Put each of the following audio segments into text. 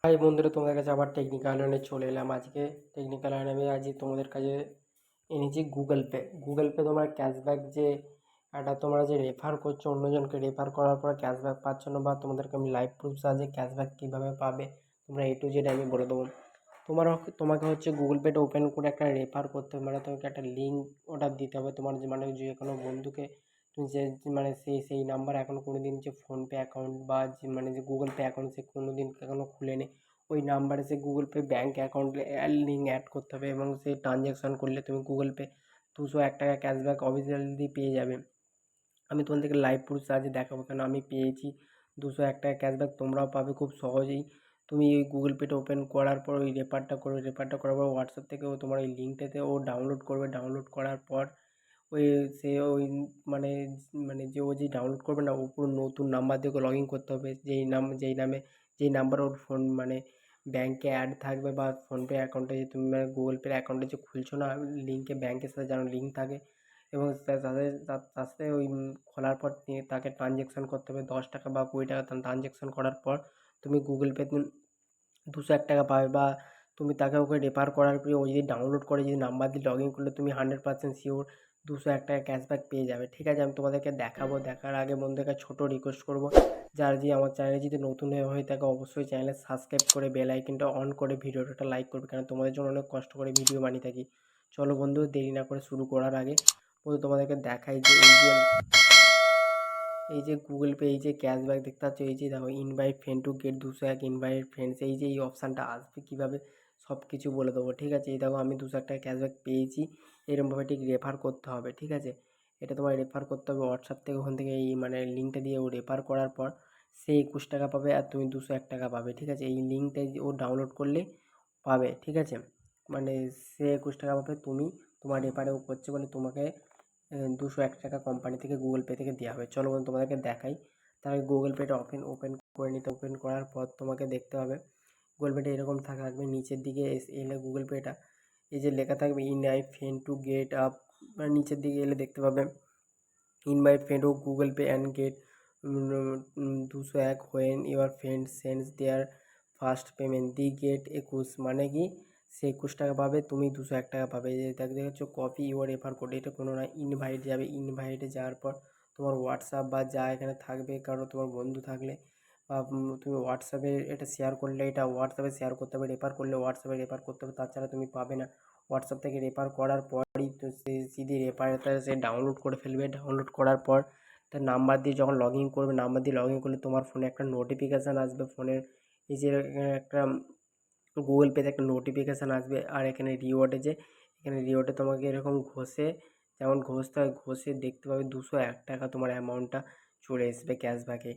High বন্ধুরা, তোমাদের কাছে আবার টেকনিক্যাল লাইনে চলে এলাম। আজকে টেকনিক্যাল লাইনে আমি আজ তোমাদের কাছে এনেছি গুগল পে তোমরা ক্যাশব্যাক যে একটা তোমরা যে রেফার করছো, অন্যজনকে রেফার করার পর ক্যাশব্যাক পাচ্ছ না, বা তোমাদেরকে আমি লাইভ প্রুফ সাহায্যে ক্যাশব্যাক কীভাবে পাবে তোমরা A to Z আমি বলে দেবো। তোমাকে হচ্ছে গুগল পেটা ওপেন করে একটা রেফার করতে হবে, মানে তোমাকে একটা লিঙ্ক ওটা দিতে হবে তোমার যে মানে যে কোনো বন্ধুকে। তুমি যে মানে সেই নাম্বার এখনও কোনো দিন যে ফোনপে অ্যাকাউন্ট বা যে মানে যে গুগল পে অ্যাকাউন্ট সে কোনো দিন এখনও খুলেনি, ওই নাম্বারে সে গুগল পে ব্যাঙ্ক অ্যাকাউন্টে লিঙ্ক অ্যাড করতে হবে, এবং সে ট্রানজ্যাকশান করলে তুমি গুগল পে 201 টাকা ক্যাশব্যাক অফিসিয়ালি পেয়ে যাবে। আমি তোমাদেরকে লাইভ প্রুফ সাহায্যে দেখাবো, কেন আমি পেয়েছি 201 টাকা ক্যাশব্যাক, তোমরাও পাবে খুব সহজেই। তুমি ওই গুগল পেটা ওপেন করার পর ওই রেফারটা করবে, রেফারটা করার পর হোয়াটসঅ্যাপ থেকে তোমার ওই লিঙ্কটাতে ডাউনলোড করবে। ডাউনলোড করার পর ওই সে ওই মানে মানে যে ও যে ডাউনলোড করবে না, ও পুরো নতুন নাম্বার দিয়ে ওকে লগ ইন করতে হবে, যেই নাম্বার ওর ফোন মানে ব্যাঙ্কে অ্যাড থাকবে, বা ফোনপে অ্যাকাউন্টে যে তুমি মানে গুগল পে অ্যাকাউন্টে যে খুলছো না লিঙ্কে, ব্যাঙ্কের সাথে যেন লিঙ্ক থাকে, এবং তার সাথে ওই খোলার পর তাকে ট্রানজ্যাকশান করতে হবে 10 টাকা বা 20 টাকা। ট্রানজ্যাকশান করার পর তুমি গুগল পে 201 টাকা পাবে, বা তুমি তাকে ওকে রেফার করার পরে ও যদি ডাউনলোড করে যদি নাম্বার দিয়ে লগ ইন করলে তুমি 100% শিওর 201 টাকা ক্যাশব্যাক পেয়ে যাবে। ঠিক আছে, আমি তোমাদেরকে দেখাবো। দেখার আগে বন্ধুদেরকে ছোটো রিকোয়েস্ট করবো, যারা যে আমার চ্যানেলে যদি নতুন হয়ে থাকে অবশ্যই চ্যানেলে সাবস্ক্রাইব করে বেল আইকনটা অন করে ভিডিওটা লাইক করবে, কারণ তোমাদের জন্য অনেক কষ্ট করে ভিডিও বানিয়ে থাকি। চলো বন্ধু, দেরি না করে শুরু করার আগে বন্ধু তোমাদেরকে দেখাই যে এই যে গুগল পে এই যে ক্যাশব্যাক দেখতে পাচ্ছ, এই যে দেখো invite friend to gate 201 invite friends, এই যে এই অপশানটা আসবে কীভাবে সব কিছু বলে দেবো। ঠিক আছে, এই দেখো আমি 201 টাকা ক্যাশব্যাক পেয়েছি, এরকমভাবে ঠিক রেফার করতে হবে। ঠিক আছে, এটা তোমার রেফার করতে হবে হোয়াটসঅ্যাপ থেকে, ওখান থেকে এই মানে লিঙ্কটা দিয়ে ও রেফার করার পর সে 21 টাকা পাবে, আর তুমি 201 টাকা পাবে। ঠিক আছে, এই লিঙ্কটা ও ডাউনলোড করলে পাবে। ঠিক আছে, মানে সে 21 টাকা পাবে, তুমি তোমার রেফারে ও করছে বলে তোমাকে 201 টাকা কোম্পানি থেকে গুগল পে থেকে দেওয়া হবে। চলো বন্ধু তোমাদেরকে দেখাই। তার আগে গুগল পেটা ওপেন করে নিতে, ওপেন করার পর তোমাকে দেখতে হবে গুগল পেটা এরকম থাকবে। নিচের দিকে এলে গুগল পেটা এই যে লেখা থাকবে invite friend to get up, মানে নিচের দিকে এলে দেখতে পাবে ইনভাইট ফ্রেন্ড ও Google Pay and get 201 when your friend sends their first payment the get 21, মানে কি সে 21 টাকা পাবে, তুমি 201 টাকা পাবে। যে দেখতে পাচ্ছ কপি ইউর রেফার কোড, এটা কোনো না, ইনভাইট যাবে। ইনভাইটে যাওয়ার পর তোমার হোয়াটসঅ্যাপ বা যা এখানে থাকবে, কারো তোমার বন্ধু থাকলে বা তুমি হোয়াটসঅ্যাপে এটা শেয়ার করলে, এটা হোয়াটসঅ্যাপে শেয়ার করতে হবে। রেফার করলে হোয়াটসঅ্যাপে রেফার করতে হবে, তাছাড়া তুমি পাবে না। হোয়াটসঅ্যাপ থেকে রেফার করার পরই তো সে সিধি রেফারটা সে ডাউনলোড করে ফেলবে। ডাউনলোড করার পর তার নাম্বার দিয়ে যখন লগ ইন করবে, নাম্বার দিয়ে লগ ইন করলে তোমার ফোনে একটা নোটিফিকেশান আসবে। ফোনের এই যে একটা গুগল পেতে একটা নোটিফিকেশান আসবে, আর এখানে রিওয়ার্ডে তোমাকে এরকম যেমন ঘষতে হয়, ঘষে দেখতে পাবে 201 টাকা তোমার অ্যামাউন্টটা চলে আসবে ক্যাশব্যাকে।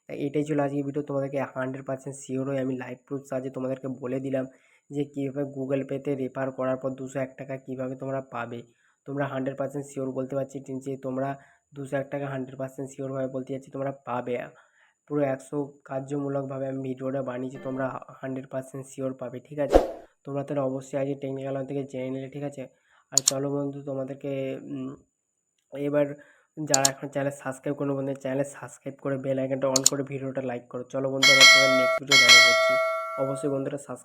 এটাই ছিল আজকের ভিডিও। তোমাদেরকে 100% শিওর হয়ে আমি লাইভ প্রুফ সাহায্যে তোমাদেরকে বলে দিলাম যে কীভাবে গুগল পেতে রেফার করার পর 201 টাকা কীভাবে তোমরা পাবে। তোমরা 100% শিওর বলতে পারছি যে তোমরা 201 টাকা 100% শিওরভাবে বলতে চাচ্ছি তোমরা পাবে। পুরো 100 কার্যমূলকভাবে আমি ভিডিওটা বানিয়েছি, তোমরা 100% শিওর পাবে। ঠিক আছে, তোমরা তাহলে অবশ্যই আজকে টেকনিক্যাল থেকে জেনে নিলে। ঠিক আছে, আর চলো বন্ধু তোমাদেরকে এবার যারা এখন চ্যানেল সাবস্ক্রাইব করো বন্ধু, চ্যানেল সাবস্ক্রাইব করে বেল আইকনটা অন করে ভিডিওটা লাইক করো। চলো বন্ধু, আবার তোমার নেক্সট ভিডিও দেখা করছি। অবশ্যই বন্ধুরা সাবস্ক্রাইব